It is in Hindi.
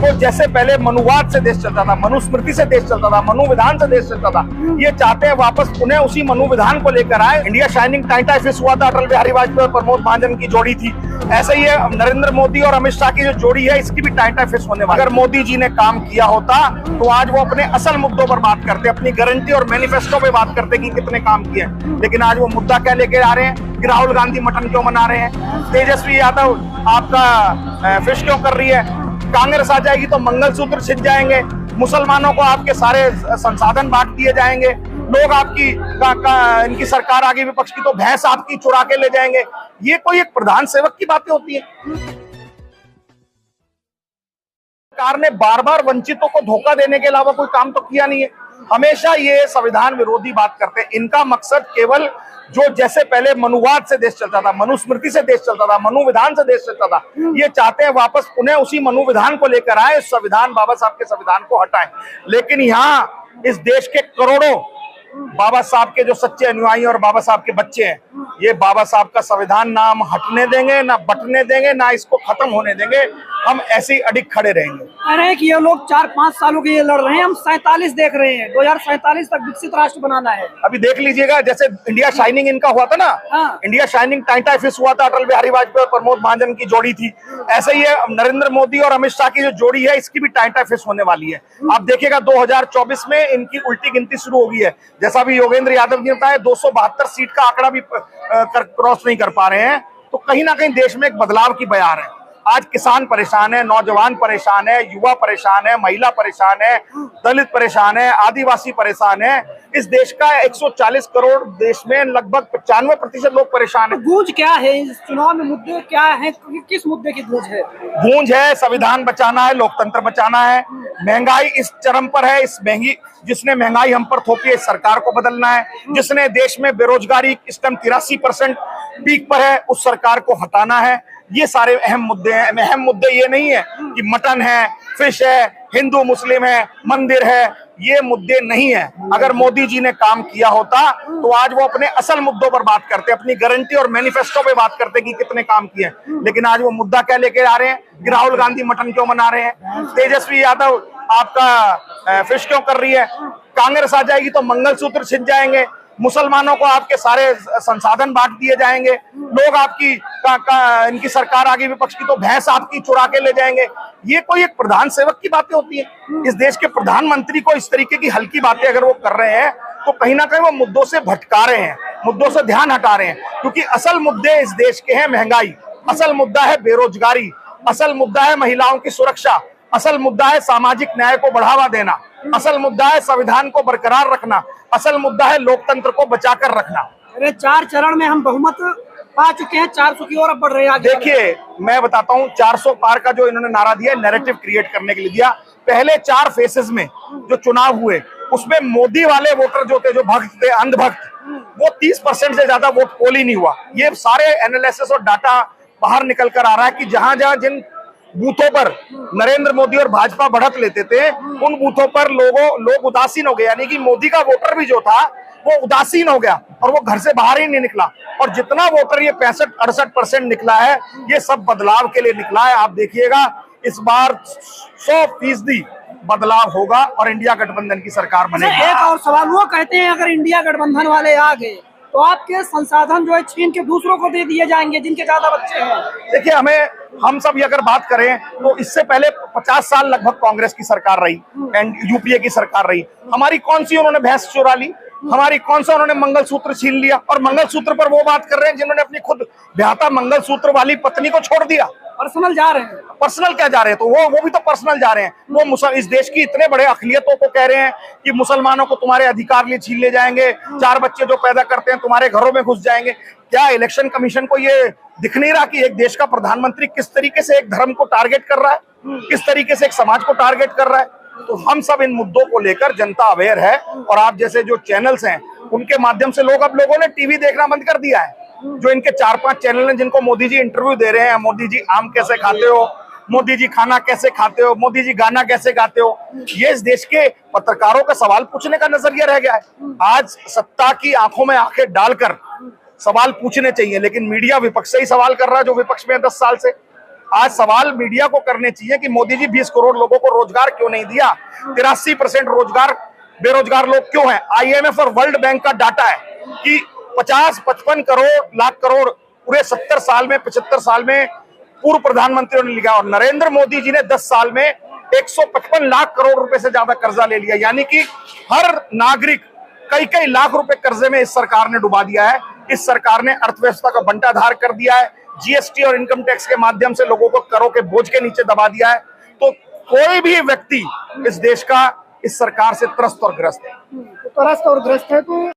जो जैसे पहले मनुवाद से देश चलता था, मनुस्मृति से देश चलता था, मनुविधान से देश चलता था, ये चाहते हैं वापस पुनः उसी मनुविधान को लेकर आए। इंडिया शाइनिंग टाइटा फिश हुआ था, अटल बिहारी वाजपेयी और प्रमोद महाजन की जोड़ी थी। ऐसे ही नरेंद्र मोदी और अमित शाह की जो जोड़ी है, इसकी भी टाइटा फिश होने वाली। अगर मोदी जी ने काम किया होता तो आज वो अपने असल मुद्दों पर बात करते, अपनी गारंटी और मैनिफेस्टो पे बात करते कि कितने काम किए। लेकिन आज वो मुद्दा क्या लेके आ रहे हैं कि राहुल गांधी मटन क्यों बना रहे हैं, तेजस्वी यादव आपका फिश क्यों कर रही है, कांग्रेस आ जाएगी तो मंगलसूत्र छिद जाएंगे, मुसलमानों को आपके सारे संसाधन बांट दिए जाएंगे, लोग आपकी इनकी सरकार आगे विपक्ष की तो भैंस आपकी चुरा के ले जाएंगे। ये कोई एक प्रधान सेवक की बातें होती है। सरकार ने बार बार वंचितों को धोखा देने के अलावा कोई काम तो किया नहीं है। हमेशा ये संविधान विरोधी बात करते हैं। इनका मकसद केवल जो जैसे पहले मनुवाद से देश चलता था, मनुस्मृति से देश चलता था, मनुविधान से देश चलता था, ये चाहते हैं वापस पुनः उसी मनुविधान को लेकर आए, संविधान बाबा साहब के संविधान को हटाएं। लेकिन यहाँ इस देश के करोड़ों बाबा साहब के जो सच्चे अनुयायी और बाबा साहब के बच्चे हैं, ये बाबा साहब का संविधान ना हम हटने देंगे, ना बटने देंगे, ना इसको खत्म होने देंगे। हम ऐसे ही अडिग खड़े रहेंगे। कह रहे हैं कि ये लोग 4-5 सालों के ये लड़ रहे हैं, हम 47 देख रहे हैं, 2047 तक विकसित राष्ट्र बनाना है। अभी देख लीजिएगा, जैसे इंडिया शाइनिंग इनका हुआ था ना, हाँ। इंडिया शाइनिंग टाइटा फिश हुआ था, अटल बिहारी वाजपेयी और प्रमोद महाजन की जोड़ी थी। ऐसे ही नरेंद्र मोदी और अमित शाह की जो जोड़ी है, इसकी भी टाइटा फिश होने वाली है। आप देखिएगा 2024 में इनकी उल्टी गिनती शुरू हो गई है। जैसा भी योगेंद्र यादव ने बताया, 272 सीट का आंकड़ा भी क्रॉस नहीं कर पा रहे हैं। तो कहीं ना कहीं देश में एक बदलाव की बयार है। आज किसान परेशान है, नौजवान परेशान है, युवा परेशान है, महिला परेशान है, दलित परेशान है, आदिवासी परेशान है। इस देश का 140 करोड़ देश में लगभग 95% लोग परेशान है। गूंज क्या है इस चुनाव में, मुद्दे क्या है, किस मुद्दे की गूंज है? गूंज है संविधान बचाना है, लोकतंत्र बचाना है। महंगाई इस चरम पर है, जिसने महंगाई हम पर थोपी है, इस सरकार को बदलना है। जिसने देश में बेरोजगारी इस टाइम 83% पीक पर है, उस सरकार को हटाना है। ये सारे अहम मुद्दे हैं। अहम मुद्दे ये नहीं है कि मटन है, फिश है, हिंदू मुस्लिम है, मंदिर है, ये मुद्दे नहीं है। अगर मोदी जी ने काम किया होता तो आज वो अपने असल मुद्दों पर बात करते, अपनी गारंटी और मैनिफेस्टो पे बात करते कि कितने काम किए। लेकिन आज वो मुद्दा क्या लेके आ रहे हैं कि राहुल गांधी मटन क्यों बना रहे हैं, तेजस्वी यादव आपका फिश क्यों कर रही है, कांग्रेस आ जाएगी तो मंगलसूत्र छिद जाएंगे, मुसलमानों को आपके सारे संसाधन बांट दिए जाएंगे, लोग आपकी इनकी सरकार आगे विपक्ष की तो भैंस आपकी चुरा के ले जाएंगे। ये कोई एक प्रधान सेवक की बातें होती है। इस देश के प्रधानमंत्री को इस तरीके की हल्की बातें अगर वो कर रहे हैं तो कहीं ना कहीं वो मुद्दों से भटका रहे हैं, मुद्दों से ध्यान हटा रहे हैं। क्योंकि असल मुद्दे इस देश के हैं महंगाई, असल मुद्दा है बेरोजगारी, असल मुद्दा है महिलाओं की सुरक्षा, असल मुद्दा है सामाजिक न्याय को बढ़ावा देना, असल मुद्दा है संविधान को बरकरार रखना, असल मुद्दा है लोकतंत्र को बचाकर रखना। अरे 4 चरण में हम बहुमत पा चुके हैं, 400 की ओर अब बढ़ रहे हैं। देखिए मैं बताता हूँ, 400 पार का जो इन्होंने नारा दिया, नैरेटिव क्रिएट करने के लिए दिया। पहले 4 फेसेस में जो चुनाव हुए, उसमें मोदी वाले वोटर जो थे, जो भक्त थे, अंधभक्त, वो 30% से ज्यादा वोट पोल ही नहीं हुआ। ये सारे एनालिसिस और डाटा बाहर निकल कर आ रहा है कि जहां जहां जिन बूथों पर नरेंद्र मोदी और भाजपा बढ़त लेते थे, उन बूथों पर लोग उदासीन हो गए। यानी कि मोदी का वोटर भी जो था वो उदासीन हो गया और वो घर से बाहर ही नहीं निकला। और जितना वोटर ये 65-68% निकला है, ये सब बदलाव के लिए निकला है। आप देखिएगा इस बार 100% बदलाव होगा और इंडिया गठबंधन की सरकार बनेगी। एक और सवाल, वो कहते हैं अगर इंडिया गठबंधन वाले आ गए तो आपके संसाधन जो है छीन के दूसरों को दे दिए जाएंगे जिनके ज्यादा बच्चे हैं। देखिए हम सब अगर बात करें तो इससे पहले 50 साल लगभग कांग्रेस की सरकार रही एंड यूपीए की सरकार रही। हमारी कौन सी उन्होंने भैंस चुरा ली, हमारी कौन सा उन्होंने मंगलसूत्र छीन लिया। और मंगलसूत्र पर वो बात कर रहे हैं जिन्होंने अपनी खुद ब्याहता मंगलसूत्र वाली पत्नी को छोड़ दिया। पर्सनल जा रहे हैं। पर्सनल क्या जा रहे हैं, तो वो भी तो पर्सनल जा रहे हैं। वो इस देश की इतने बड़े अखिलियतों को कह रहे हैं कि मुसलमानों को तुम्हारे अधिकार लिए छीन ले जाएंगे, 4 बच्चे जो पैदा करते हैं तुम्हारे घरों में घुस जाएंगे। क्या इलेक्शन कमीशन को ये दिख नहीं रहा कि एक देश का प्रधानमंत्री किस तरीके से एक धर्म को टारगेट कर रहा है, किस तरीके से एक समाज को टारगेट कर रहा है? तो हम सब इन मुद्दों को लेकर जनता अवेयर है। और आप जैसे जो चैनल्स हैं उनके माध्यम से लोगों ने टीवी देखना बंद कर दिया है। जो इनके 4-5 चैनल हैं जिनको मोदी जी इंटरव्यू दे रहे हैं, मोदी जी आम कैसे खाते हो, मोदी जी खाना कैसे खाते हो, मोदी जी गाना कैसे गाते हो, ये इस देश के पत्रकारों का सवाल पूछने का नजरिया रह गया है। आज सत्ता की आंखों में आंखें डालकर सवाल पूछने चाहिए, लेकिन मीडिया विपक्ष से ही सवाल कर रहा है जो विपक्ष में 10 साल से। आज सवाल मीडिया को करने चाहिए कि मोदी जी 20 करोड़ लोगों को रोजगार क्यों नहीं दिया, 83% रोजगार बेरोजगार लोग क्यों हैं। IMF और वर्ल्ड बैंक का डाटा है कि 50-55 करोड़ लाख करोड़ पूरे 70 साल में 75 साल में पूर्व प्रधानमंत्रियों ने लिखा, और नरेंद्र मोदी जी ने 10 साल में 155 लाख करोड़ रुपए से ज्यादा कर्जा ले लिया। यानी कि हर नागरिक कई कई लाख रुपए कर्जे में इस सरकार ने डुबा दिया है। इस सरकार ने अर्थव्यवस्था का बंटाधार कर दिया है, GST और इनकम टैक्स के माध्यम से लोगों को करों के बोझ के नीचे दबा दिया है। तो कोई भी व्यक्ति इस देश का इस सरकार से त्रस्त और ग्रस्त है। त्रस्त और ग्रस्त है। तो